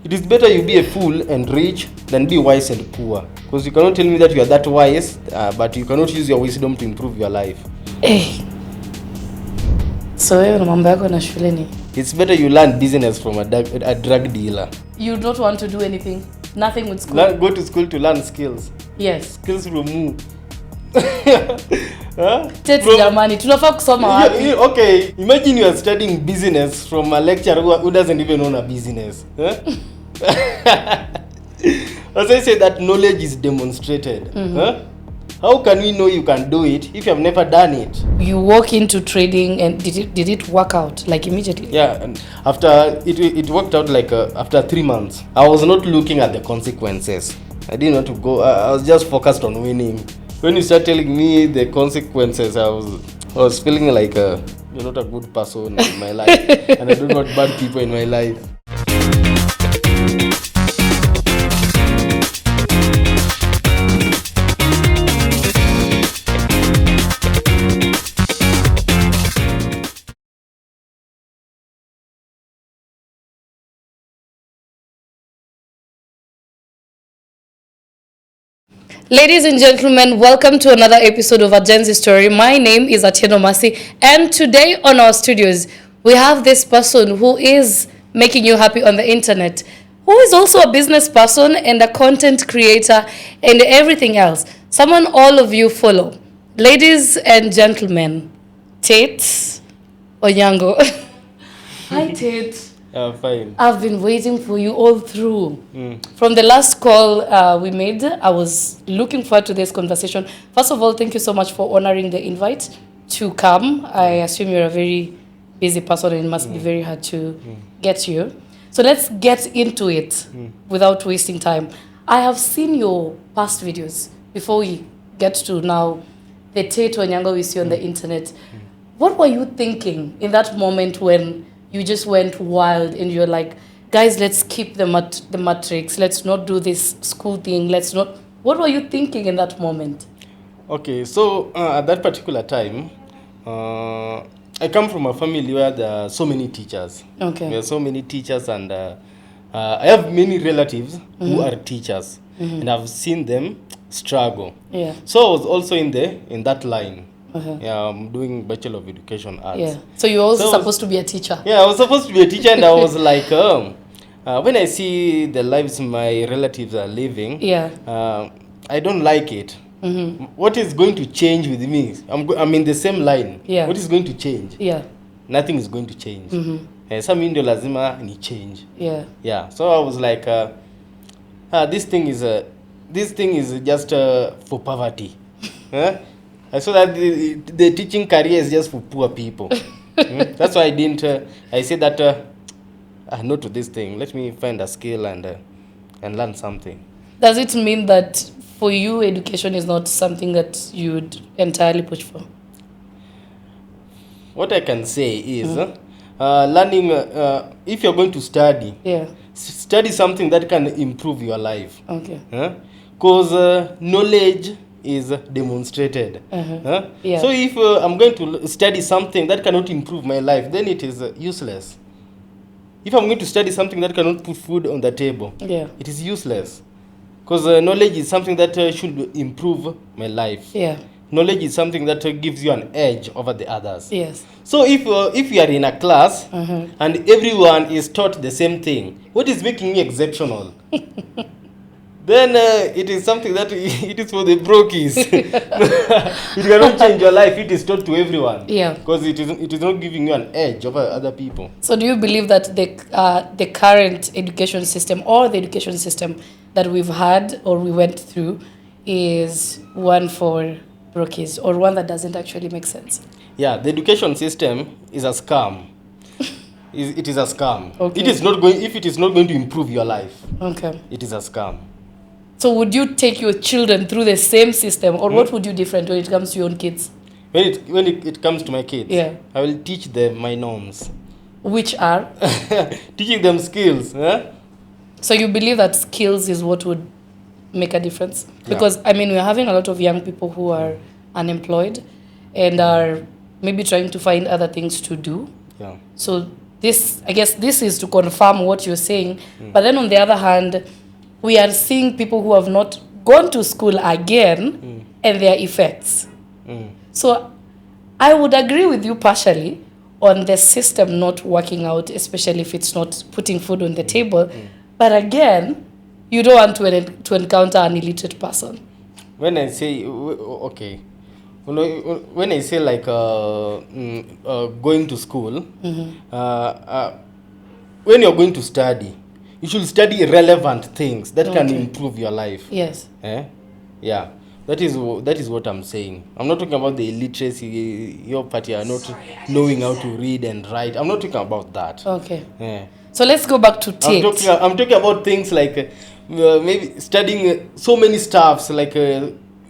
It is better you be a fool and rich than be wise and poor. Because you cannot tell me that you are that wise, but you cannot use your wisdom to improve your life. Hey. So mambo yako na shuleni. It's better you learn business from a drug dealer. You don't want to do anything? Nothing with school? Go to school to learn skills. Yes. Skills from who? Tete jamani, tunafaa kusoma wapi? Okay, imagine you are studying business from a lecturer who doesn't even own a business. As I say, that knowledge is demonstrated. How can we know you can do it if you have never done it? You walk into trading and did it work out like immediately? Yeah, and after it worked out like after 3 months. I was not looking at the consequences. I didn't want to go. I was just focused on winning. When you start telling me the consequences, I was feeling like you're not a good person in my life, and I don't want bad people in my life. Ladies and gentlemen, welcome to another episode of A Genz Story. My name is Atieno, and today on our studios, we have this person who is making you happy on the internet, who is also a business person and a content creator and everything else. Someone all of you follow. Ladies and gentlemen, Tate Onyango. Hi, Tate. Fine. I've been waiting for you all through. From the last call we made, I was looking forward to this conversation. First of all, thank you so much for honoring the invite to come. I assume you're a very busy person and it must be very hard to get you. So let's get into it without wasting time. I have seen your past videos before we get to now the Tate Onyango we see on the internet. What were you thinking in that moment when you just went wild and you're like, guys, let's keep the matrix. Let's not do this school thing. What were you thinking in that moment? Okay, so at that particular time, I come from a family where there are so many teachers. Okay. There are so many teachers, and I have many relatives who are teachers, and I've seen them struggle. Yeah. So I was also in that line. Yeah, I'm doing Bachelor of Education Arts. Yeah. So you're also supposed to be a teacher. Yeah, I was supposed to be a teacher, and I was like, when I see the lives my relatives are living, I don't like it. What is going to change with me? I'm in the same line. Yeah. What is going to change? Yeah. Nothing is going to change. Some ndio lazima ni change. Yeah. Yeah. So I was like, this thing is just for poverty. I saw that the teaching career is just for poor people. That's why I said that no to this thing. Let me find a skill and learn something. Does it mean that for you, education is not something that you'd entirely push for? What I can say is learning, if you're going to study, study something that can improve your life. Okay. Because knowledge is demonstrated. Yeah. So if I'm going to study something that cannot improve my life, then it is useless. If I'm going to study something that cannot put food on the table, it is useless. Because knowledge is something that should improve my life. Yeah. Knowledge is something that gives you an edge over the others. Yes. So if you are in a class and everyone is taught the same thing, what is making you exceptional? Then it is something that it is for the brokies. It cannot change your life. It is taught to everyone. Yeah. Because it is not giving you an edge over other people. So do you believe that the current education system or the education system that we've had or we went through is one for brokies or one that doesn't actually make sense? Yeah, the education system is a scam. It is a scam. Okay. If it is not going to improve your life, it is a scam. So would you take your children through the same system, or what would you different when it comes to your own kids? When it comes to my kids, I will teach them my norms. Which are? Teaching them skills. So you believe that skills is what would make a difference? Because, we're having a lot of young people who are unemployed and are maybe trying to find other things to do. Yeah. So I guess this is to confirm what you're saying. But then on the other hand, we are seeing people who have not gone to school again and their effects. So I would agree with you partially on the system not working out, especially if it's not putting food on the table. But again, you don't want to encounter an illiterate person. When I say, okay, when I say like going to school, when you're going to study, you should study relevant things that can improve your life. Yes. Yeah. That is what I'm saying. I'm not talking about the illiteracy, your party are not knowing how to read and write. I'm not talking about that. Okay. Yeah. So let's go back to Tate. I'm talking about things like maybe studying so many stuffs, like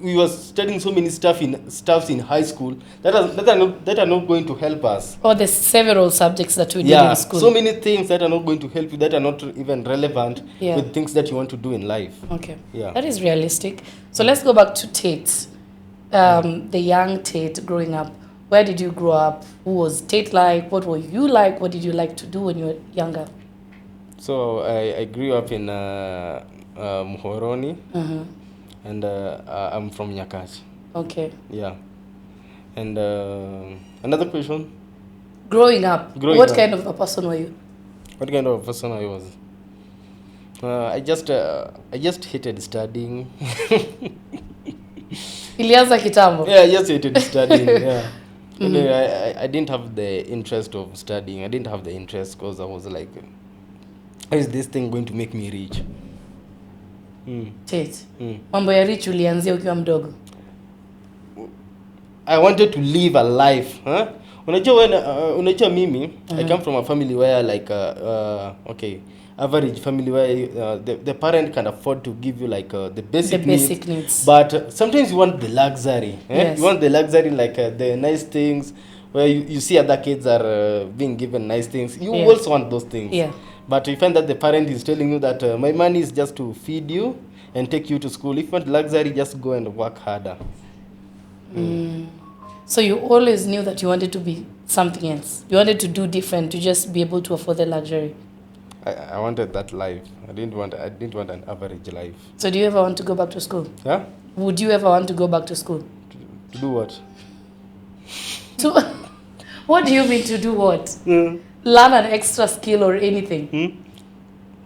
we were studying so many stuffs in high school that are not going to help us. Or the several subjects that we did in school. So many things that are not going to help you, that are not even relevant with things that you want to do in life. Okay. Yeah. That is realistic. So let's go back to Tate. The young Tate growing up. Where did you grow up? Who was Tate like? What were you like? What did you like to do when you were younger? So I grew up in Muhoroni. And I'm from Nyakach. Okay. Yeah. And another question? Growing up, what kind of a person were you? What kind of a person I was? I just hated studying. Ilianza kitambo? Yeah, I just hated studying. Yeah. I didn't have the interest of studying. I didn't have the interest because I was like, how is this thing going to make me rich? Tate, mambo ya rich ulianzia ukiwa mdogo? I wanted to live a life. Unajua mimi, I come from a family where like, average family where the parent can afford to give you like the basic needs. But sometimes you want the luxury. Yes. You want the luxury like the nice things where you see other kids are being given nice things. You also want those things. Yeah. But you find that the parent is telling you that my money is just to feed you and take you to school. If you want luxury, just go and work harder. So you always knew that you wanted to be something else. You wanted to do different to just be able to afford the luxury. I wanted that life. I didn't want an average life. So do you ever want to go back to school? Yeah? Would you ever want to go back to school? To do what? What do you mean to do what? Learn an extra skill or anything?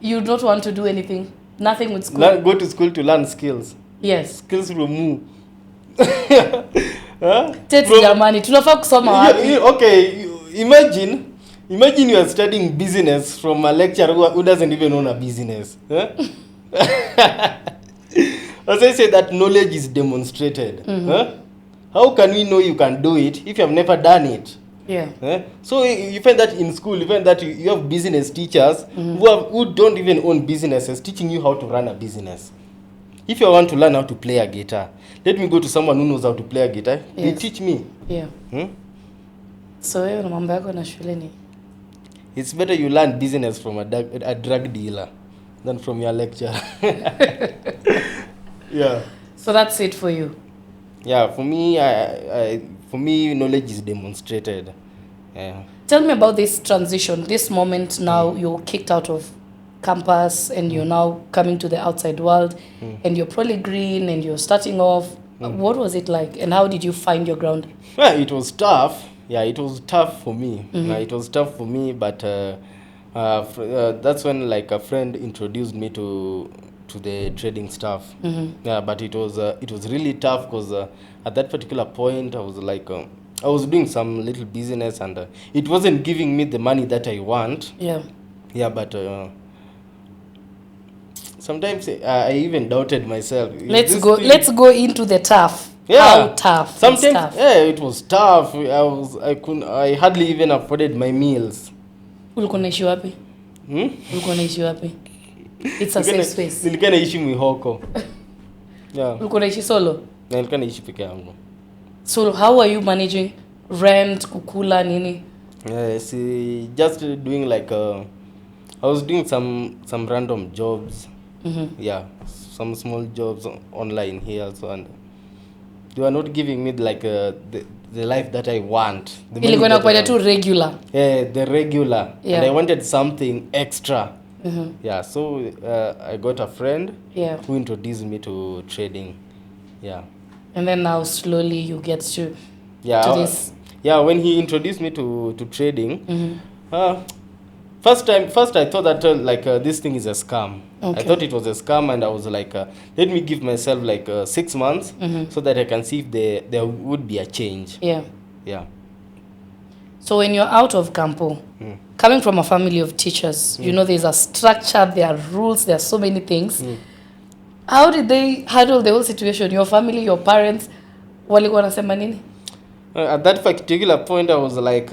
You don't want to do anything? Nothing with school? Go to school to learn skills. Yes. Skills from who? Tete jamani, tunafaa kusoma wapi? Okay, imagine you are studying business from a lecturer who doesn't even own a business. As I say, that knowledge is demonstrated. How can we know you can do it if you have never done it? Yeah. So you find that in school, you find that you have business teachers who don't even own businesses teaching you how to run a business. If you want to learn how to play a guitar, let me go to someone who knows how to play a guitar. Yes. They teach me. Yeah. So wewe na mambo yako na shuleni. It's better you learn business from a drug dealer than from your lecturer. Yeah. So that's it for you. Yeah, for me, knowledge is demonstrated. Yeah. Tell me about this transition, this moment now you're kicked out of campus and you're now coming to the outside world and you're probably green and you're starting off. What was it like and how did you find your ground? Yeah, it was tough. Yeah, it was tough for me. It was tough for me, but that's when like a friend introduced me to the trading stuff. Yeah, but it was really tough because at that particular point I was like I was doing some little business and it wasn't giving me the money that I want. Yeah, but sometimes I even doubted myself. Let's go into the tough. Yeah. How tough? Sometimes tough. Yeah, it was tough. I hardly even afforded my meals. Ulikuwa unaishi wapi? Ulikuwa unaishi wapi? It's a safe space. Nilikuwa naishi Mwihoko. Yeah. Ulikuwa unaishi solo? Nilikuwa naishi peke yangu. So how are you managing rent, kukula nini? Yes, just doing like I was doing some random jobs. Yeah, some small jobs online here also, and they were not giving me like the life that I want. The money Ilikuwa that I inakuwa want. tu regular. Yeah, the regular. Yeah. And I wanted something extra. Mhm. Yeah, so I got a friend Yeah. who introduced me to trading. Yeah. And then now slowly you get to Yeah. this. Yeah, when he introduced me to trading, Mhm. first I thought that this thing is a scam. Okay. I thought it was a scam, and I was like, let me give myself 6 months so that I can see if there would be a change. Yeah. Yeah. So when you're out of Campo, coming from a family of teachers, you know there's a structure, there are rules, there are so many things. How did they handle the whole situation? Your family, your parents, walikuwa wanasema nini? At that particular point, I was like,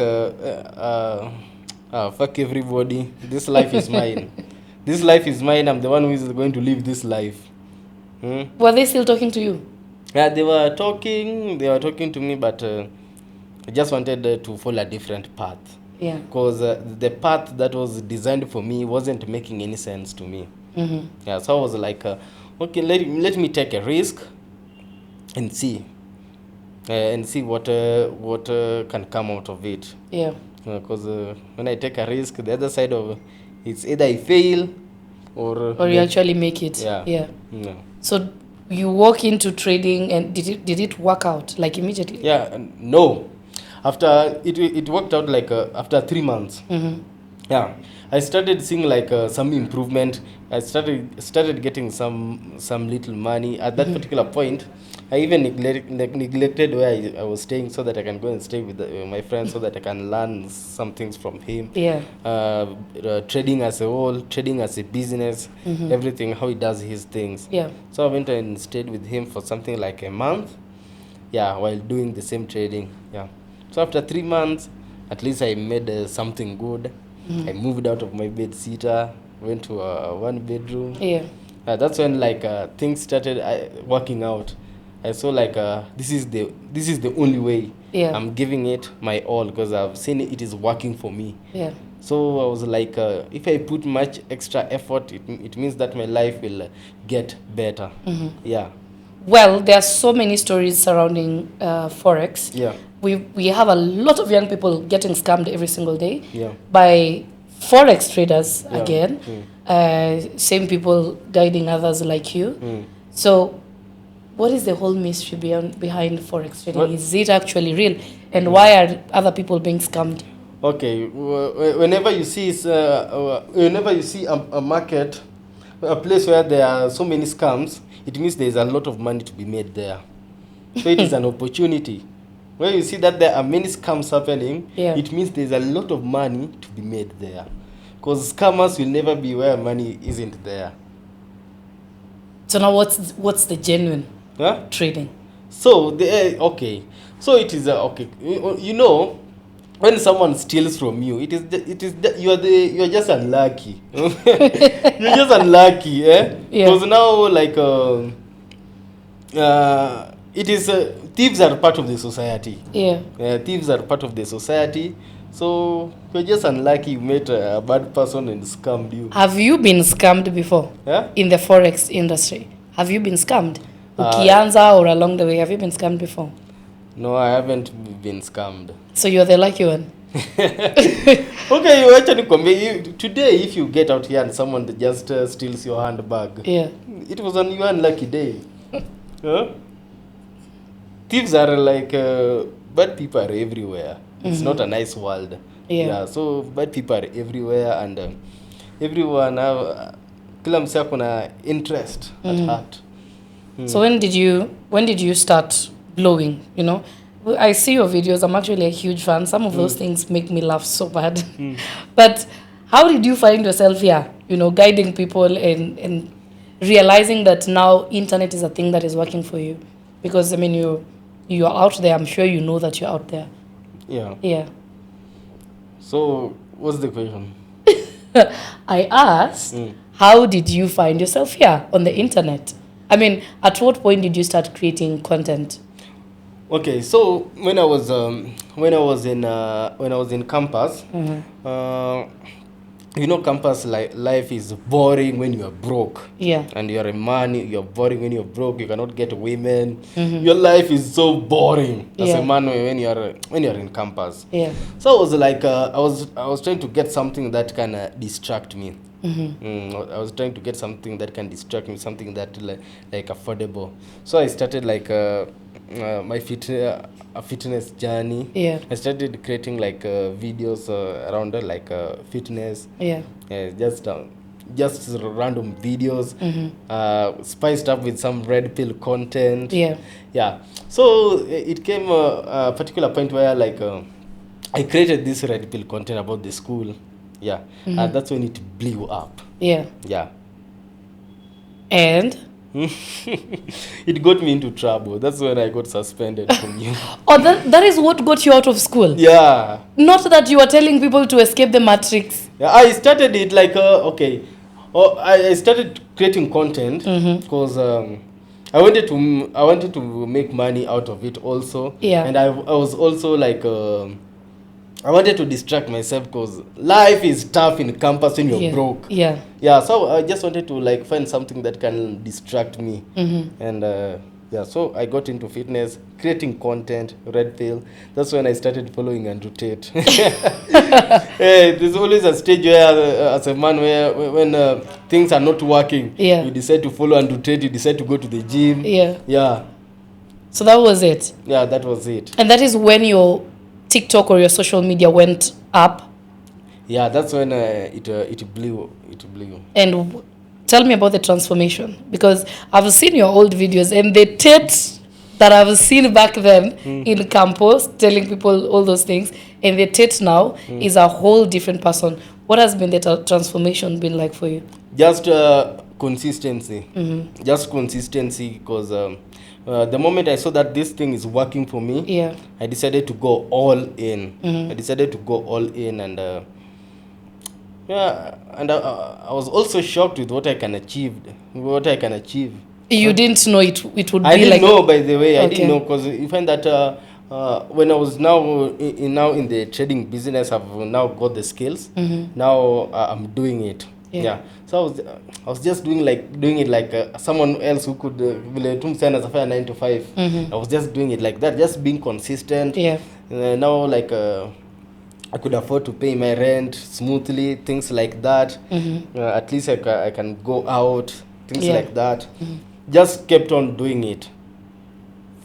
fuck everybody. This life is mine. This life is mine. I'm the one who is going to live this life. Were they still talking to you? Yeah, they were talking to me, but I just wanted to follow a different path. Yeah. Because the path that was designed for me wasn't making any sense to me. Mm-hmm. Yeah, so I was like, okay, let me take a risk and see what can come out of it. Yeah. Because when I take a risk, the other side of it's either I fail or you actually make it. Yeah. Yeah. Yeah. So you walk into trading, and did it work out like immediately? Yeah, no. After it worked out after 3 months. Mm-hmm. Yeah, I started seeing some improvement. I started getting some little money. At that particular point, I even neglected where I was staying so that I can go and stay with my friends so that I can learn some things from him. Yeah. Trading as a whole, trading as a business, everything, how he does his things. Yeah. So I went and stayed with him for something like a month. Yeah, while doing the same trading. Yeah. So after 3 months, at least I made something good. I moved out of my bed sitter, went to a 1 bedroom. Yeah. That's when things started working out. I saw this is the only way. Yeah. I'm giving it my all because I've seen it is working for me. Yeah. So I was like, if I put much extra effort, it means that my life will get better. Yeah. Well, there are so many stories surrounding forex. Yeah. We have a lot of young people getting scammed every single day Yeah. by forex traders Yeah. again. Same people guiding others like you. So what is the whole mystery behind forex trading? What? Is it actually real? And why are other people being scammed? Okay, whenever you see a market, a place where there are so many scams, it means there is a lot of money to be made there. So it is an opportunity. When you see that there are many scams happening, Yeah. it means there is a lot of money to be made there. Because scammers will never be where money isn't there. So now what's the genuine Huh? trading? So okay, so it is okay. You know, when someone steals from you, it is you are just unlucky. You're just unlucky, eh? Yeah. Because now it is thieves are part of the society. Yeah. Thieves are part of the society. So you're just unlucky you met a bad person and scammed you. Have you been scammed before? Yeah? In the forex industry? Have you been scammed? Ukianza or along the way, have you been scammed before? No, I haven't been scammed. So you're the lucky one. Okay, you actually today if you get out here and someone just steals your handbag, Yeah. it was on your unlucky day. Huh? Thieves are bad people are everywhere. It's not a nice world. Yeah. So bad people are everywhere, and everyone have kila msee kuna interest at heart. So when did you start blowing? You know, I see your videos. I'm actually a huge fan. Some of those things make me laugh so bad. But how did you find yourself here? You know, guiding people and realizing that now internet is a thing that is working for you, because I mean you are out there. I'm sure you know that you're out there. Yeah. Yeah. So what's the question? I asked, how did you find yourself here on the internet? I mean, at what point did you start creating content? Okay, so when I was in campus, you know, campus life is boring when you are broke. Yeah. And you're a man, you're boring when you're broke. You cannot get women. Your life is so boring as a Yeah. man when you're in campus. Yeah. So I was like, I was trying to get something that can distract me. I was trying to get something that can distract me, something that like affordable. So I started like my fitness journey. Yeah. I started creating like videos around like fitness. Yeah. Just random videos, spiced up with some red pill content. Yeah. Yeah. So it came a particular point where like I created this red pill content about the school. Yeah. And that's when it blew up. Yeah. Yeah. And It got me into trouble. That's when I got suspended from you. oh, that is what got you out of school. Yeah. Not that you are telling people to escape the matrix. Yeah, I started it like okay. Oh, I started creating content because I wanted to make money out of it also. Yeah. And I was also like I wanted to distract myself because life is tough in campus when you're Yeah. broke. Yeah. Yeah, so I just wanted to like find something that can distract me. And yeah, so I got into fitness, creating content, red pill. That's when I started following Andrew Tate. Hey, there's always a stage where as a man where when things are not working, Yeah. you decide to follow Andrew Tate, you decide to go to the gym. Yeah. Yeah. So that was it. Yeah, that was it. And that is when your TikTok or your social media went up. Yeah, that's when it blew. It blew. And tell me about the transformation, because I've seen your old videos and the Tate that I've seen back then in campus telling people all those things, and the Tate now is a whole different person. What has been the transformation been like for you? Just consistency. Just consistency, because the moment I saw that this thing is working for me, Yeah. I decided to go all in. I decided to go all in, and yeah, and I was also shocked with what I can achieve. You didn't know it would be I didn't like know, by the way. I Okay. didn't know, because you find that when I was now in the trading business, I've now got the skills. Now I'm doing it. Yeah. Yeah. So I was just doing it like someone else who could vile tu msana safaya 9 to 5. I was just doing it like that, just being consistent. Yeah. Now like I could afford to pay my rent smoothly, things like that. At least I can go out, things Yeah. like that. Just kept on doing it.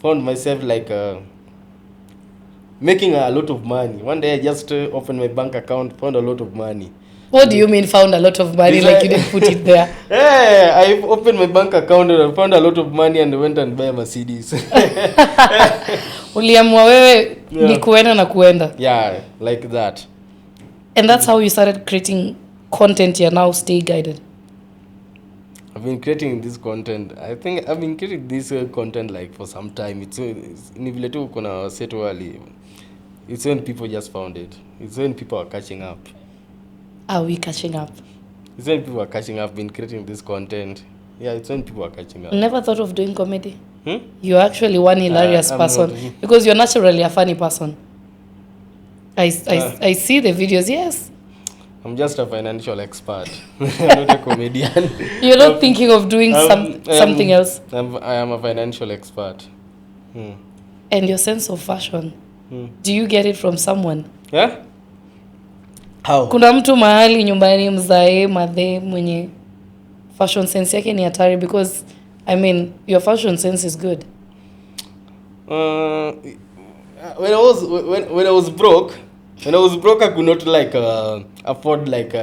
Found myself like making a lot of money. One day I just opened my bank account, found a lot of money. What do you mean found a lot of money? It's Like you didn't put it there? Yeah, I opened my bank account and I found a lot of money and went and buy a Mercedes. Uliamua wewe Yeah. ni kuenda na kuenda. Yeah, like that. And that's how you started creating content. You're now stay guided. I've been creating this content. I think I've been creating this content like for some time. It's ni vile tu kuna set wali. It's when people just found it. It's when people are catching up. Are we catching up? It's when people are catching up. Been creating this content. Yeah, it's when people are catching up. Never thought of doing comedy. Hmm? You're actually one hilarious I'm person not. because you're naturally a funny person. I see the videos. Yes. I'm just a financial expert. I'm not a comedian. You're not thinking of doing something else. I am a financial expert. And your sense of fashion, do you get it from someone? Yeah? How? Kuna mtu mahali nyumbani mzae madhe mwenye fashion sense yake ni hatari, because I mean your fashion sense is good. When I was broke, I could not like afford like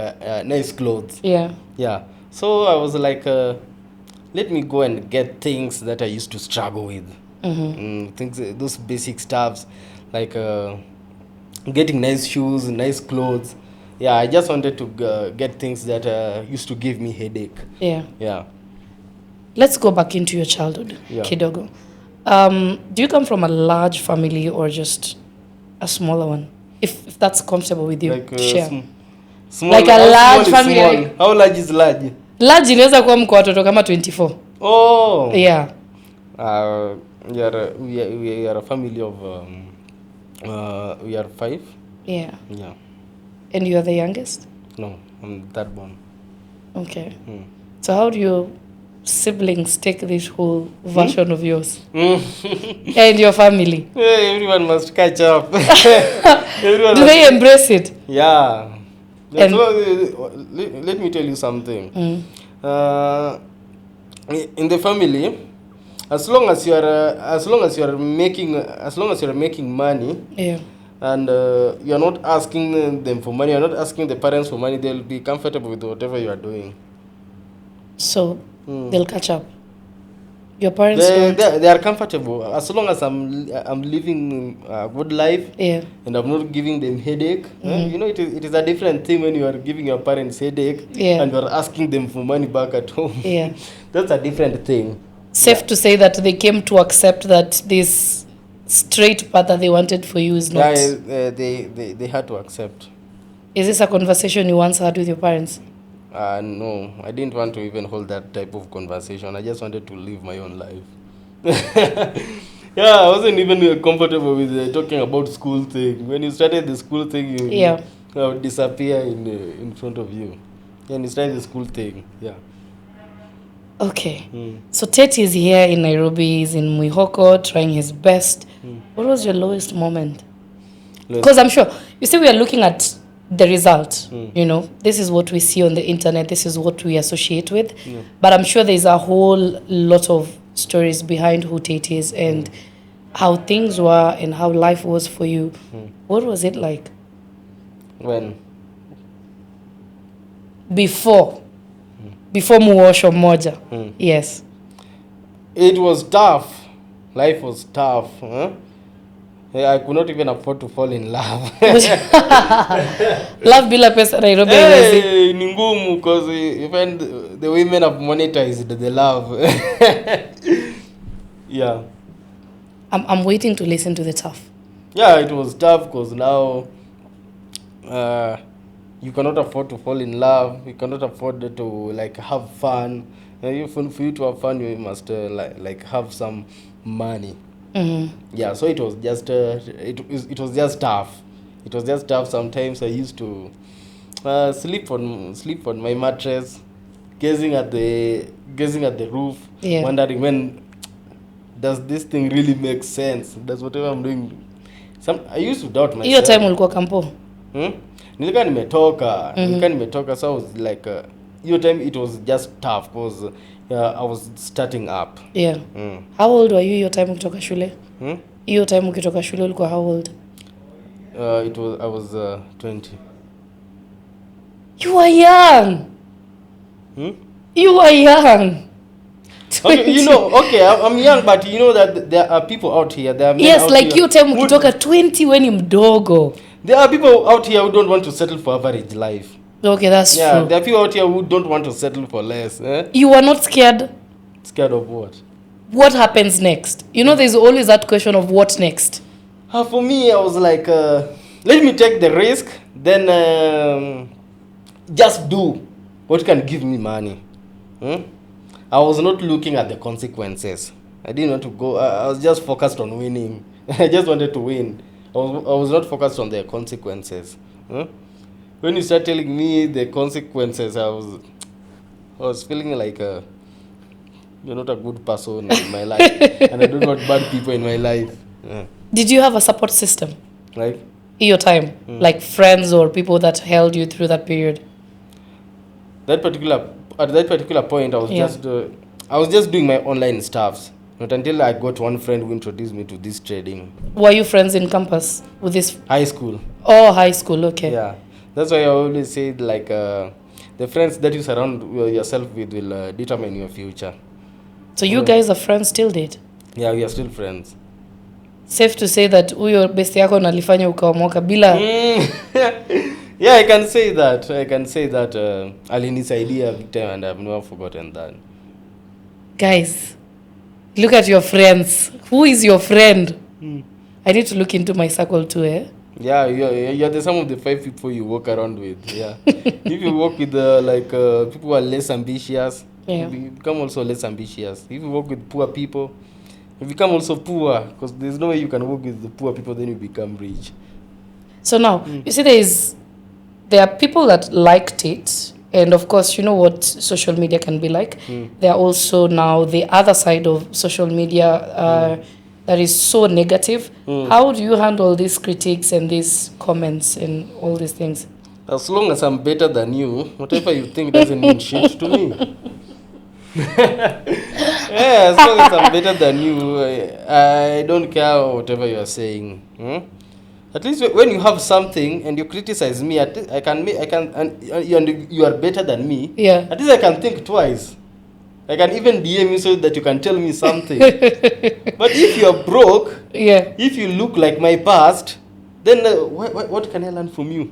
nice clothes. Yeah. Yeah. So I was like, let me go and get things that I used to struggle with. Things, those basic stuffs, like getting nice shoes, nice clothes. Yeah, I just wanted to get things that used to give me headache. Yeah. Yeah. Let's go back into your childhood, Yeah. kidogo. Do you come from a large family or just a smaller one? If that's comfortable with you, Like share. small, Like a how large small is family, small? like- How large is large? Large inaweza kuwa mko watoto kama 24. Oh. Yeah. We are a family of we are 5. Yeah. Yeah. And you are the youngest? No, I'm third born. Okay. Mm. So how do your siblings take this whole version of yours and your family? Hey, everyone must catch up. Everyone Do they embrace it? Yeah. And- Let me tell you something. Mm. Uh, in the family, as long as you're making money, Yeah. and you're not asking them for money, you're not asking the parents for money, they'll be comfortable with whatever you are doing. So Mm. they'll catch up. Your parents don't. They are comfortable as long as I'm living a good life. Yeah. And I'm not giving them headache. You know, it is a different thing when you are giving your parents headache. Yeah. And you are asking them for money back at home. Yeah. That's a different thing. Safe to say that they came to accept that this straight path that they wanted for you is not. Yeah, they had to accept. Is this a conversation you once had with your parents? No, I didn't want to even hold that type of conversation. I just wanted to live my own life. Yeah, I wasn't even comfortable with talking about school thing. When you started the school thing, you would disappear in front of you. And you started the school thing, yeah. Okay. So Tate is here in Nairobi, he's in Mwihoko, trying his best. What was your lowest moment? Because I'm sure, you see, we are looking at the result. You know, this is what we see on the internet, this is what we associate with. But I'm sure there's a whole lot of stories behind who Tate is and how things were and how life was for you. What was it like? When? Before muosho moja. Yes. It was tough. Life was tough. Huh? I could not even afford to fall in love. Love bila pesa Nairobi haiwezi. Hey, ni ngumu because you find the women have monetized the love. Yeah. I'm waiting to listen to the tough. Yeah, it was tough because now you cannot afford to fall in love. You cannot afford to like have fun. For you to have fun, you must like have some money. Yeah, so it was just it was just tough. It was just tough. Sometimes I used to sleep on my mattress, gazing at the roof, wondering when does this thing really make sense? Does whatever I'm doing? I used to doubt myself. Hiyo time ulikuwa kampo? Nilikuwa nimetoka, so I was like your time it was just tough because I was starting up. Yeah. How old were you your time ukitoka shule? Hiyo time ukitoka shule ulikuwa how old? I was 20. You were young. You were young. Okay, you know, okay, I'm young, but you know that there are people out here. There are men Yes, out like here you time ukitoka 20 when ni mdogo. There are people out here who don't want to settle for average life. Okay, that's Yeah, true. there are people out here who don't want to settle for less. You were not scared? Scared of what? What happens next? You know, there's always that question of what next. For me, I was like, let me take the risk, then just do what can give me money. I was not looking at the consequences. I didn't want to go. I was just focused on winning. I just wanted to win. I was not focused on the consequences. When you start telling me the consequences, I was feeling like you're not a good person in my life, and I don't want bad people in my life. Did you have a support system? Like? In your time? Like friends or people that held you through that period? At that particular point, I was just doing my online stuffs. Not until I got one friend who introduced me to this trading. Were you friends in campus with this? High school. Oh, high school, okay. Yeah. That's why I always say like the friends that you surround yourself with will determine your future. So you guys are friends till date? Yeah, we are still friends. Safe to say that huyo best yako nalifanya ukaomoka bila... Yeah, I can say that. Alinisaidia big time and I've never forgotten that. Guys, look at your friends. Who is your friend? I need to look into my circle too, eh? Yeah, you're the sum of the 5 people you walk around with. Yeah. If you walk with people who are less ambitious, you become also less ambitious. If you walk with poor people, you become also poor, because there's no way you can work with the poor people then you become rich. So now, you see there is there are people that liked it, and of course, you know what social media can be like. There are also now the other side of social media that is so negative. How do you handle these critiques and these comments and all these things? As long as I'm better than you, whatever you think doesn't mean shit to me. Yeah, as long as I'm better than you, I don't care whatever you are saying. At least when you have something and you criticize me, at least and you are better than me. Yeah. At least I can think twice. I can even DM you so that you can tell me something. But if you're broke, Yeah. if you look like my past, then what can I learn from you?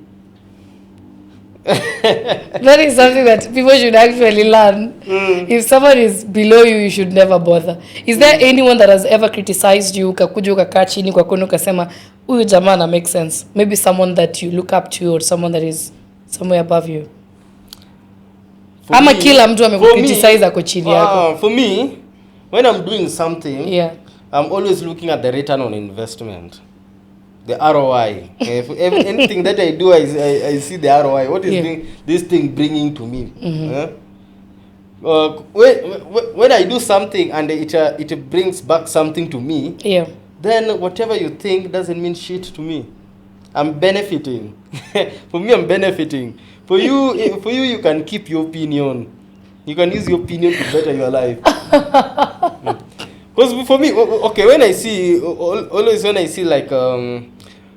That is something that people should actually learn. If someone is below you, you should never bother. Is there anyone that has ever criticized you, ukakuja ukakaa chini kwa kono ukasema huyu jamaa na make sense? Maybe someone that you look up to or someone that is somewhere above you. Ama kila mtu amekukriticize ako chini yako. For me, when I'm doing something, Yeah. I'm always looking at the return on investment. The ROI. If anything that I do, I see the ROI. What is this thing bringing to me? When I do something and it brings back something to me, then whatever you think doesn't mean shit to me. I'm benefiting. For me, I'm benefiting. For you, you can keep your opinion. You can use your opinion to better your life. Because for me, okay, when I see, always when I see like,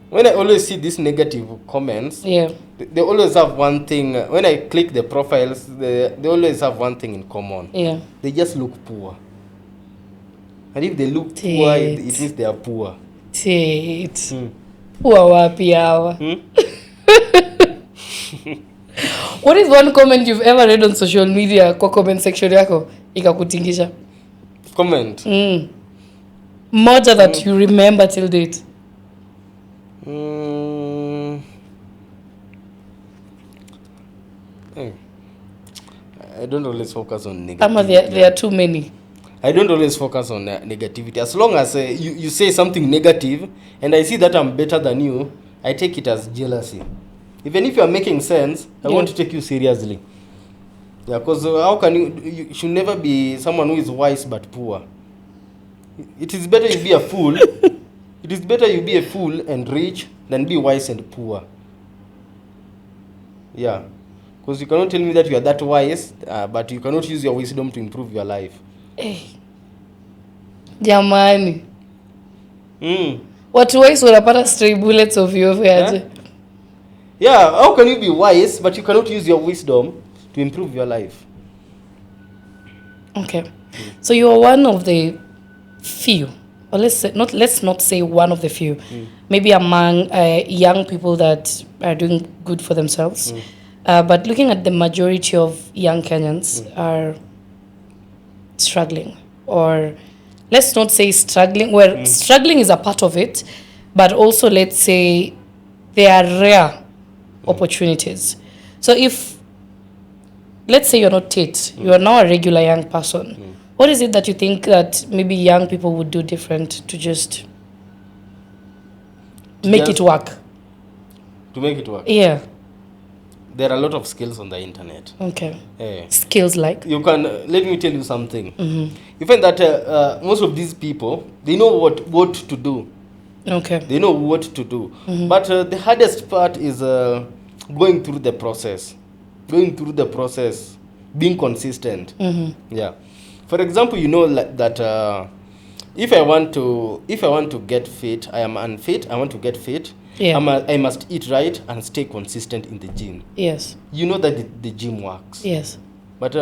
when I always see these negative comments, they always have one thing. When I click the profiles, they always have one thing in common. They just look poor. And if they look poor, it means they are poor. Poor wapi hawa. What is one comment you've ever read on social media kwa comment section yako ikakutingisha? Comment. Moja that you remember till date. I don't always focus on negativity. Ama there are too many. I don't always focus on negativity. As long as you say something negative and I see that I'm better than you, I take it as jealousy. Even if you are making sense, I want to take you seriously. Yeah, because how can you should never be someone who is wise but poor. It is better you be a fool. It is better you be a fool and rich than be wise and poor. Yeah. Because you cannot tell me that you are that wise, but you cannot use your wisdom to improve your life. Jamani. Watu wise wanapata stray bullets of you. Yeah, how can you be wise but you cannot use your wisdom to improve your life? Okay. So you are one of the few, or let's not say one of the few, maybe among young people that are doing good for themselves. But looking at the majority of young Kenyans are struggling, or let's not say struggling. Well, struggling is a part of it, but also let's say there are rare opportunities. So if, let's say you're not Tate, you are now a regular young person, what is it that you think that maybe young people would do different to just make it work? To make it work? Yeah. There are a lot of skills on the internet. Okay. Skills like? You can, let me tell you something. You find that most of these people, they know what to do. Okay. They know what to do. But the hardest part is going through the process. Going through the process, being consistent. Yeah. For example, you know that if I want to get fit, I am unfit, I want to get fit. I must eat right and stay consistent in the gym. Yes. You know that the gym works. Yes. But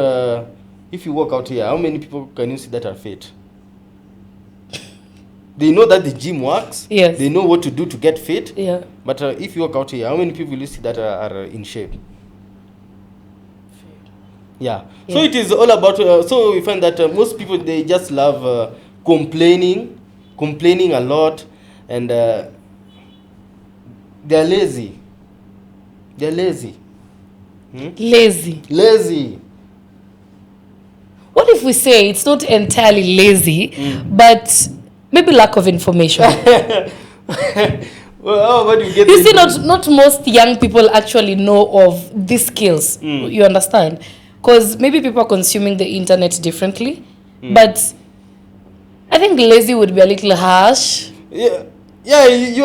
if you walk out here, how many people can you see that are fit? They know that the gym works. Yes. They know what to do to get fit. Yeah. But if you walk out here, how many people will you see that are in shape? Yeah. So it is all about. So we find that most people, they just love complaining a lot, and they're lazy. They're lazy. Lazy. What if we say it's not entirely lazy, but maybe lack of information? Well, how about you get You see, the- not most young people actually know of these skills. You understand? Because maybe people are consuming the internet differently. But I think lazy would be a little harsh. You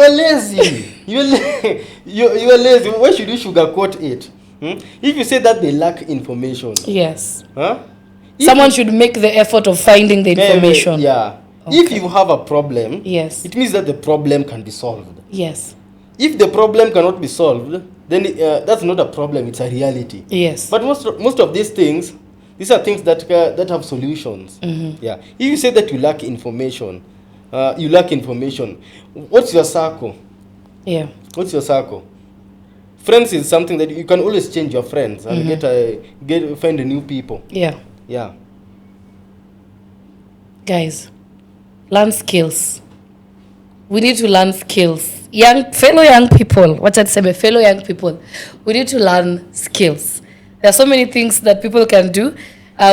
are lazy. You are lazy. Why should you sugarcoat it? If you say that they lack information, Yes. huh? If Someone you- should make the effort of finding the information. Yeah. Okay. If you have a problem, Yes. it means that the problem can be solved. Yes. If the problem cannot be solved, then that's not a problem, it's a reality. Yes. But most of these things, these are things that have solutions. Yeah. If you say that you lack information, what's your circle? Yeah. What's your circle? Friends is something that you can always change your friends and find new people. Yeah. Yeah. Guys, learn skills. We need to learn skills. Fellow young people, fellow young people, we need to learn skills. There are so many things that people can do.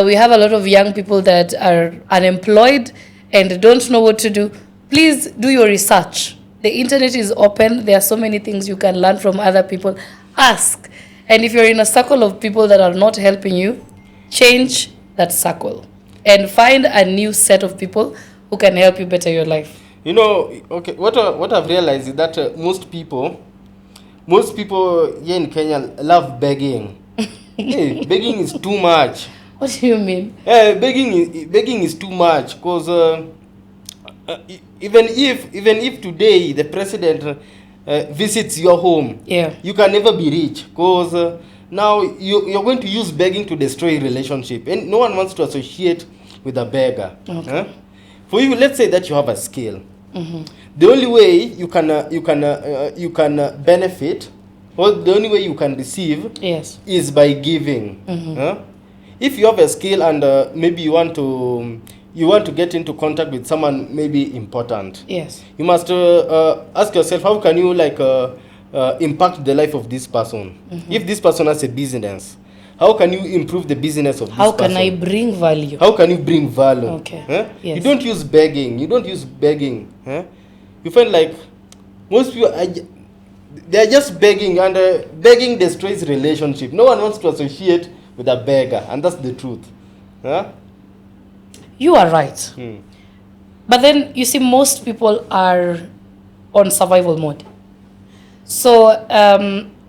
We have a lot of young people that are unemployed and don't know what to do. Please do your research. The internet is open. There are so many things you can learn from other people. Ask. And if you're in a circle of people that are not helping you, change that circle and find a new set of people who can help you better your life. You know, okay, what I've realized is that most people here in Kenya love begging. Hey, begging is too much. What do you mean? Begging is too much because even if today the president visits your home, Yeah. you can never be rich because now you're going to use begging to destroy relationship, and no one wants to associate with a beggar. Okay. Huh? For you, let's say that you have a skill. The only way you can benefit, or the only way you can receive, Yes. is by giving. Huh? If you have a skill and maybe you want to get into contact with someone maybe important, Yes. you must ask yourself, how can you impact the life of this person? If this person has a business, how can you improve the business of this How person? can I bring value? How can you bring value? Okay. Huh? Yes. You don't use begging. Huh? You find like most people they are just begging, and begging destroys relationship. No one wants to associate with a beggar, and that's the truth. Huh? You are right. But then you see, most people are on survival mode. So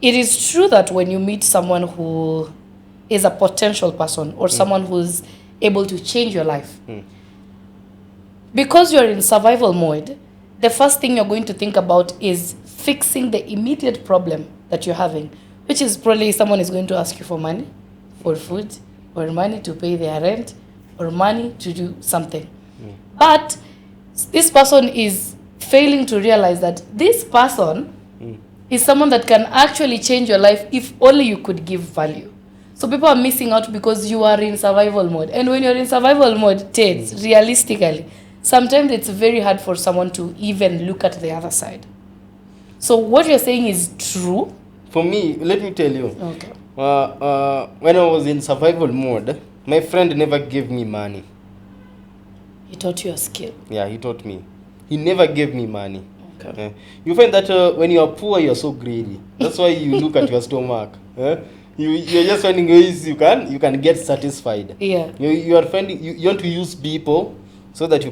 it is true that when you meet someone who is a potential person or someone who's able to change your life, because you're in survival mode, the first thing you're going to think about is fixing the immediate problem that you're having, which is probably someone is going to ask you for money, for food, or money to pay their rent, or money to do something. But this person is failing to realize that this person is someone that can actually change your life if only you could give value. So people are missing out because you are in survival mode. And when you're in survival mode, realistically, sometimes it's very hard for someone to even look at the other side. So what you're saying is true. For me, let me tell you. Okay. When I was in survival mode, my friend never gave me money. He taught you a skill. Yeah, he taught me. He never gave me money. Okay. You find that when you are poor, you are so greedy. That's why you look at your stomach. You're just finding ways you can get satisfied. Yeah. You are finding you want to use people so that you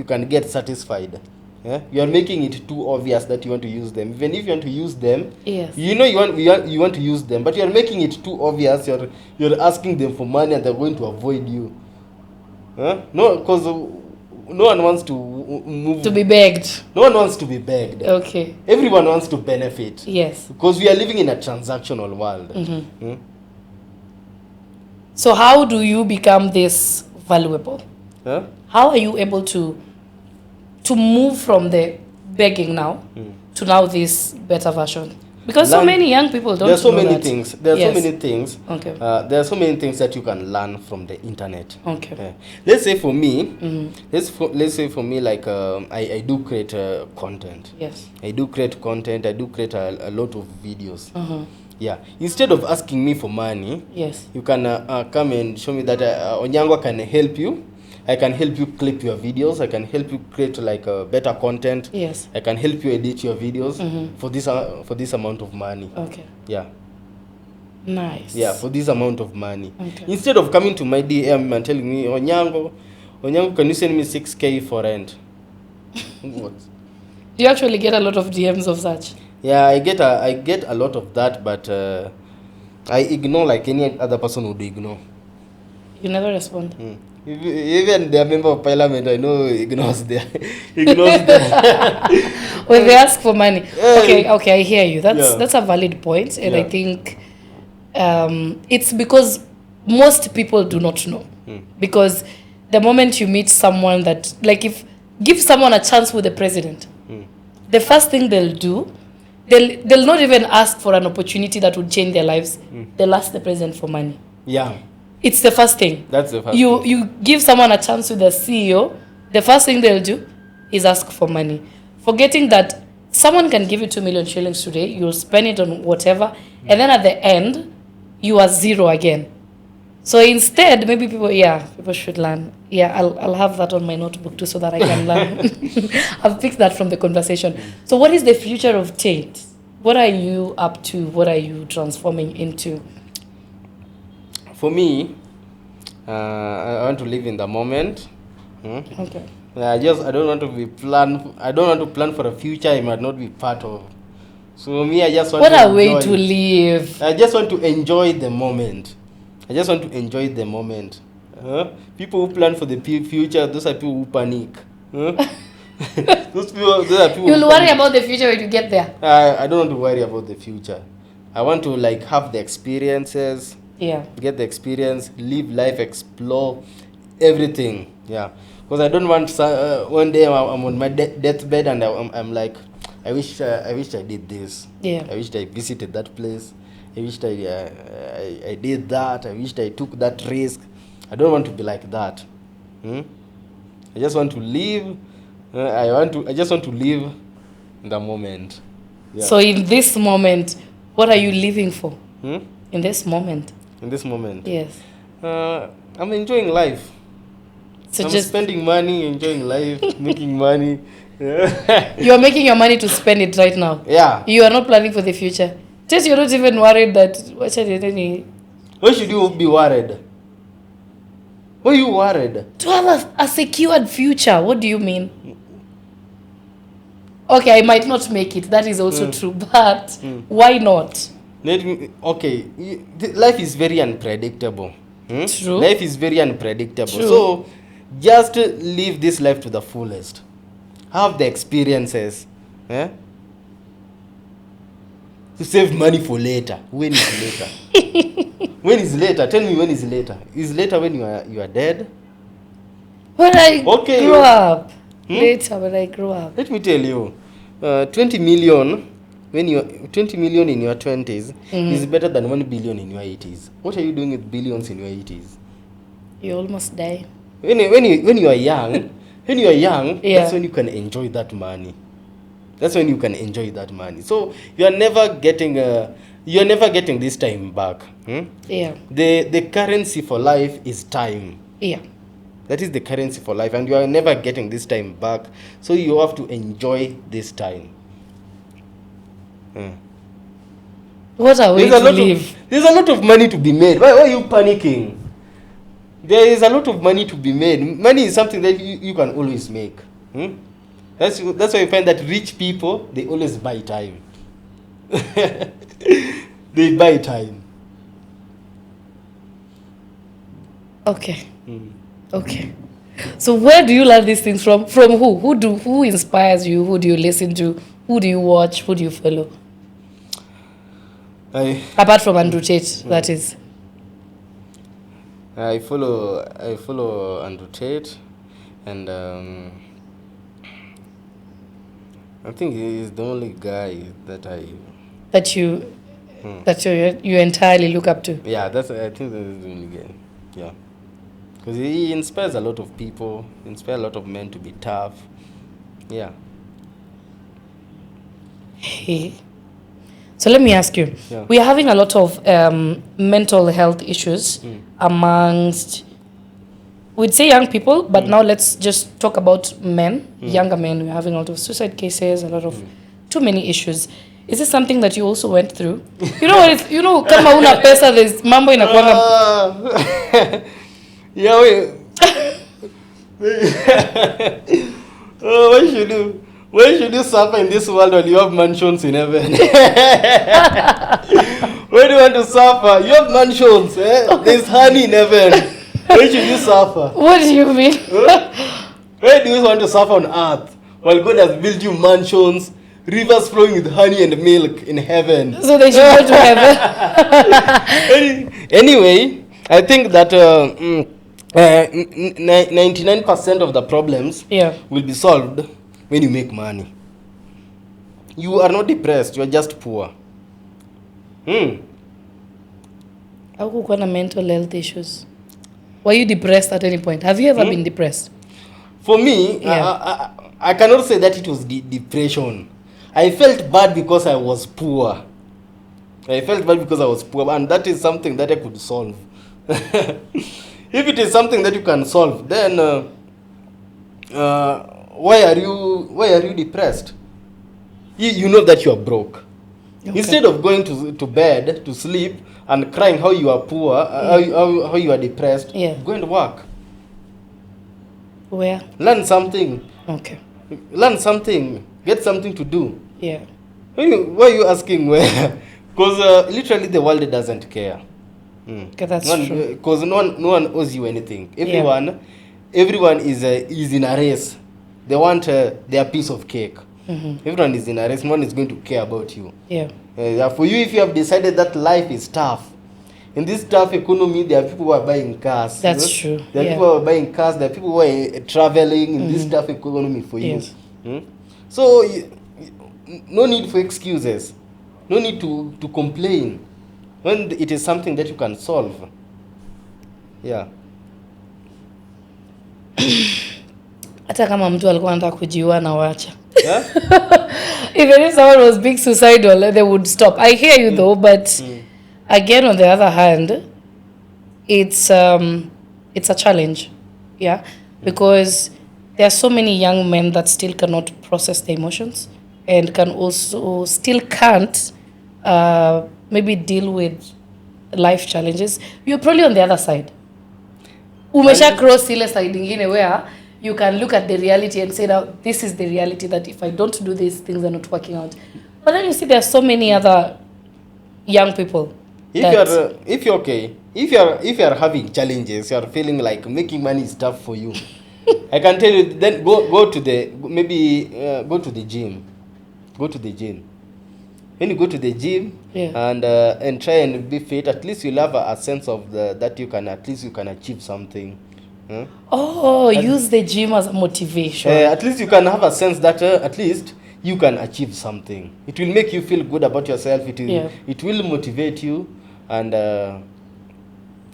can get satisfied. You are making it too obvious that you want to use them. Even if you want to use them, Yes. you know you want to use them, but you are making it too obvious. You're asking them for money and they're going to avoid you. No, because no one wants to move. To be begged. No one wants to be begged. Okay. Everyone wants to benefit. Yes. Because we are living in a transactional world. So how do you become this valuable? Huh? How are you able to move from the begging now to now this better version? Because so many young people don't know that. There are so many things. Okay. There are so many things that you can learn from the internet. Okay. Let's say for me, let's say for me, like I do create content. Yes. I do create content. I do create a lot of videos. Yeah. Instead of asking me for money, Yes. you can come and show me that Onyango can help you I can help you clip your videos. I can help you create like better content. Yes. I can help you edit your videos for this amount of money. Okay. Yeah. Nice. Yeah, for this amount of money. Okay. Instead of coming to my DM and telling me, Onyango, can you send me 6K for rent? What? Do you actually get a lot of DMs of such? Yeah, I get a lot of that, but I ignore like any other person would ignore. You never respond. Even the member of parliament, I know ignores them. Ignores them. When they ask for money. Yeah. Okay, I hear you. Yeah. That's a valid point, and Yeah. I think it's because most people do not know. Because the moment you meet someone that, like, if give someone a chance with the president, the first thing they'll do, they'll not even ask for an opportunity that would change their lives. They'll ask the president for money. Yeah. It's the first thing. That's the first You thing. you give someone a chance with the CEO, the first thing they'll do is ask for money, forgetting that someone can give you 2 million shillings today, you'll spend it on whatever, and then at the end, you are zero again. So instead, maybe people should learn. Yeah, I'll have that on my notebook too so that I can learn. I've picked that from the conversation. So what is the future of Tate? What are you up to? What are you transforming into? For me, I want to live in the moment. Okay. I don't want to plan for a future I might not be part of. So me, I just want What to a way enjoy. to live. I just want to enjoy the moment. People who plan for the future, those are people who panic. Those are people You'll who worry panic. about the future when you get there. I don't want to worry about the future. I want to like have the experiences, Yeah. get the experience, live life, explore everything. Yeah, because I don't want one day I'm on my deathbed and I'm like, I wish I did this. Yeah. I wished I visited that place. I wished I did that. I wished I took that risk. I don't want to be like that. I just want to live. I just want to live in the moment. Yeah. So in this moment, what are you living for? In In this moment? this moment, Yes. I'm enjoying life. So I'm just spending money, enjoying life, making money. you are making your money to spend it right now. Yeah. You are not planning for the future. Just you're not even worried that what should any Why should you be worried? Why are you worried? to have a secured future. What do you mean? Okay, I might not make it. That is also true. But why not? Life is very unpredictable. True. Life is very unpredictable. True. So just live this life to the fullest. Have the experiences. To save money for later. When is later? When is later? Tell me when is later. Is later when you are dead? When I Okay. grow up. Later when I grow up. Let me tell you, 20 million when you 20 million in your 20s is better than 1 billion in your 80s. What are you doing with billions in your 80s? You almost die. When you are young, Yeah. that's when you can enjoy that money. That's when you can enjoy that money. So you are never getting this time back. Yeah. The currency for life is time. Yeah. That is the currency for life, and you are never getting this time back. So you have to enjoy this time. What a way to live. There's a lot of money to be made. Why are you panicking? There is a lot of money to be made. Money is something that you can always make. That's why you find that rich people, they always buy time. They buy time. Okay. Okay. So where do you learn these things from? From who? Who inspires you? Who do you listen to? Who do you watch? Who do you follow? Apart from Andrew Tate, that is. I follow Andrew Tate, and I think he is the only guy that you entirely look up to. Yeah, I think that is the only guy. Yeah, because he inspires a lot of people, inspires a lot of men to be tough. Yeah. Hey. So let me ask you. Yeah. We are having a lot of mental health issues amongst we'd say young people, but now let's just talk about men, younger men. We're having a lot of suicide cases, a lot of too many issues. Is this something that you also went through? You know what? Kama una pesa, there's mambo inakuanga. Yeah, wait. Why should you suffer in this world when you have mansions in heaven? Why do you want to suffer? You have mansions. There's honey in heaven. Why should you suffer? What do you mean? Why do you want to suffer on earth while God has built you mansions, rivers flowing with honey and milk in heaven? So they should go to heaven. Anyway, I think that 99% of the problems will be solved when you make money. You are not depressed, you are just poor. How could you mental health issues? Were you depressed at any point? Have you ever been depressed? For me, I cannot say that it was depression. I felt bad because I was poor. And that is something that I could solve. If it is something that you can solve, then why are you depressed? You know that you are broke. Okay. Instead of going to bed to sleep and crying how you are poor, how you are depressed, go and work. Where? Learn something. Okay. Learn something. Get something to do. Yeah. Why are you asking where? Because literally the world doesn't care. Okay, that's true. Because no one owes you anything. Everyone is in a race. They want their piece of cake. Everyone is in a race. No one is going to care about you. Yeah. For you, if you have decided that life is tough, in this tough economy, there are people who are buying cars. That's true. There are people who are buying cars. There are people who are traveling in this tough economy for you. Yes. So, no need for excuses. No need to complain when it is something that you can solve. Yeah. Hata kama mtu alikuwa anataka kujiua na wacha. Even if someone was being suicidal, they would stop. I hear you though, but again, on the other hand, it's a challenge, because there are so many young men that still cannot process their emotions and can also still can't maybe deal with life challenges. You're probably on the other side. Umesha cross ile side ingine where you can look at the reality and say that this is the reality, that if I don't do these things are not working out. But then you see there are so many other young people. If you're having challenges, you're feeling like making money is tough for you. I can tell you, then go to the gym. Go to the gym. When you go to the gym and try and be fit, at least you'll have a sense of that you can achieve something. Use the gym as a motivation. At least you can have a sense that at least you can achieve something. It will make you feel good about yourself. It will motivate you, and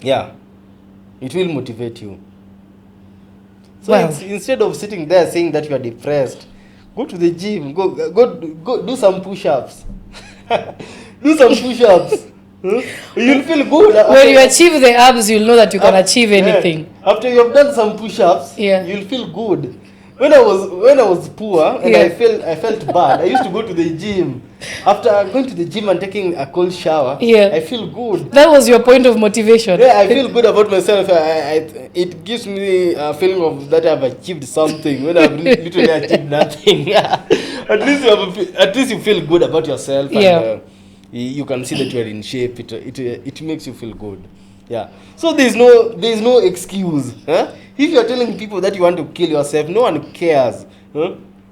it will motivate you. So instead of sitting there saying that you are depressed, go to the gym. Go do some push-ups. Do some push-ups. You'll feel good. When you achieve the abs, you'll know that you can achieve anything. After you have done some push-ups, you'll feel good. When I was poor and I felt bad, I used to go to the gym. After going to the gym and taking a cold shower, I feel good. That was your point of motivation. Yeah, I feel good about myself. It gives me a feeling of that I've achieved something when I've literally achieved nothing. At least you feel good about yourself. And, you can see that you are in shape. It makes you feel good. Yeah. So there's no excuse. If you are telling people that you want to kill yourself, no one cares.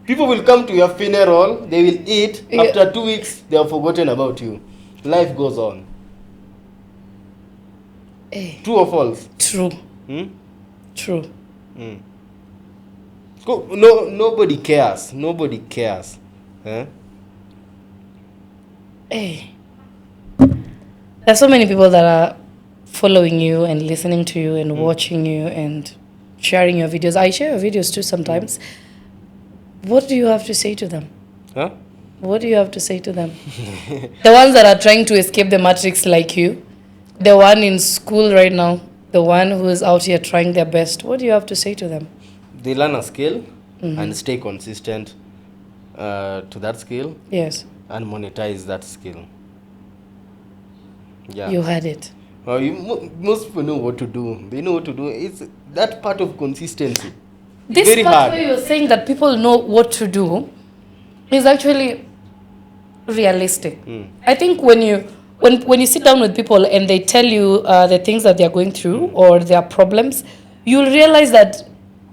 People will come to your funeral, they will eat. After 2 weeks, they have forgotten about you. Life goes on. True or false? True. True. Nobody cares. Nobody cares. There's so many people that are following you and listening to you and watching you and sharing your videos. I share your videos too sometimes. What do you have to say to them? What do you have to say to them? The ones that are trying to escape the matrix like you. The one in school right now. the one who is out here trying their best, what do you have to say to them? They learn a skill and stay consistent to that skill. Yes. And monetize that skill. Yeah. You had it. Well, most people know what to do. They know what to do. It's that part of consistency. This Very part hard. where you're saying that people know what to do is actually realistic. I think when you sit down with people and they tell you the things that they're going through or their problems, you'll realize that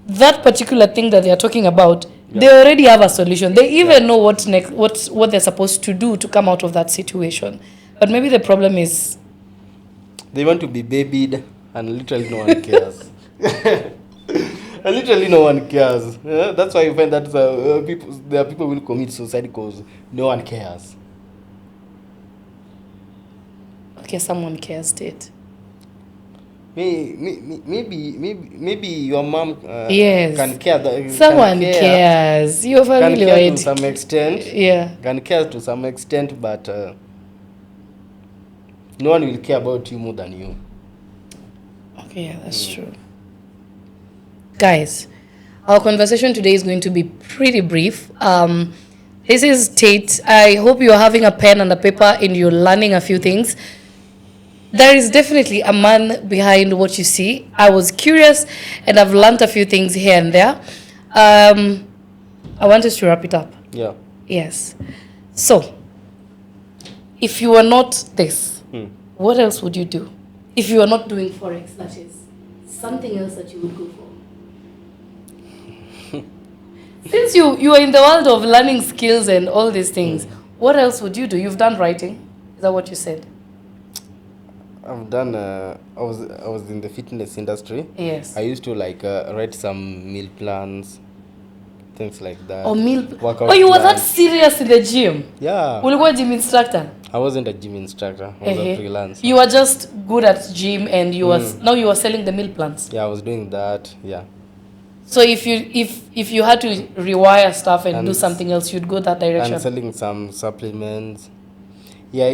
that particular thing that they're talking about, they already have a solution. They even know what they're supposed to do to come out of that situation. But maybe the problem is they want to be babied and literally no one cares. And literally no one cares. Yeah? That's why you find that there are people who will commit suicide because no one cares. okay, someone cares, Tate. Maybe your mom Yes. can care. Someone cares. Your family Can care might- to some extent. Yeah. Can care to some extent, but no one will care about you more than you. Okay, yeah, that's true. Guys, our conversation today is going to be pretty brief. This is Tate. I hope you're having a pen and a paper and you're learning a few things. There is definitely a man behind what you see. I was curious and I've learned a few things here and there. I want us to wrap it up. Yeah. Yes. So, if you were not this, what else would you do? If you were not doing forex, that is something else that you would go for. Since you are in the world of learning skills and all these things, what else would you do? You've done writing. Is that what you said? I've done. I was in the fitness industry. Yes. I used to write some meal plans, things like that. Or meal. Workout Oh, you were that plans. serious in the gym? Yeah. Ulikuwa gym instructor? I wasn't a gym instructor. I was a freelancer. You were just good at gym and you was now you were selling the meal plans. Yeah, I was doing that. Yeah. So if you had to rewire stuff and do something else, you'd go that direction. And selling some supplements. Yeah,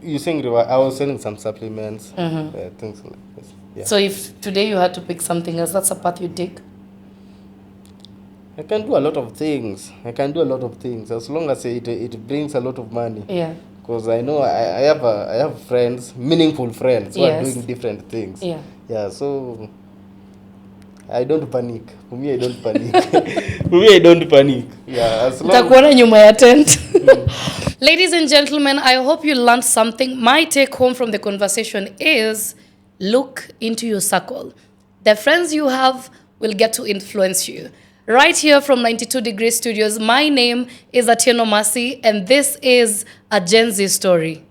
you saying I was selling some supplements, things like this. Yeah. So if today you had to pick something else, that's a path you take. I can do a lot of things. As long as it brings a lot of money. Yeah. Because I know I have friends, meaningful friends, who are doing different things. Yeah. Yeah. So I don't panic. For me, I don't panic. Yeah. As long Takuona nyuma ya tent. Ladies and gentlemen, I hope you learned something. My take home from the conversation is look into your circle. The friends you have will get to influence you. Right here from 92 Degree Studios, my name is Atieno, and this is a Genz story.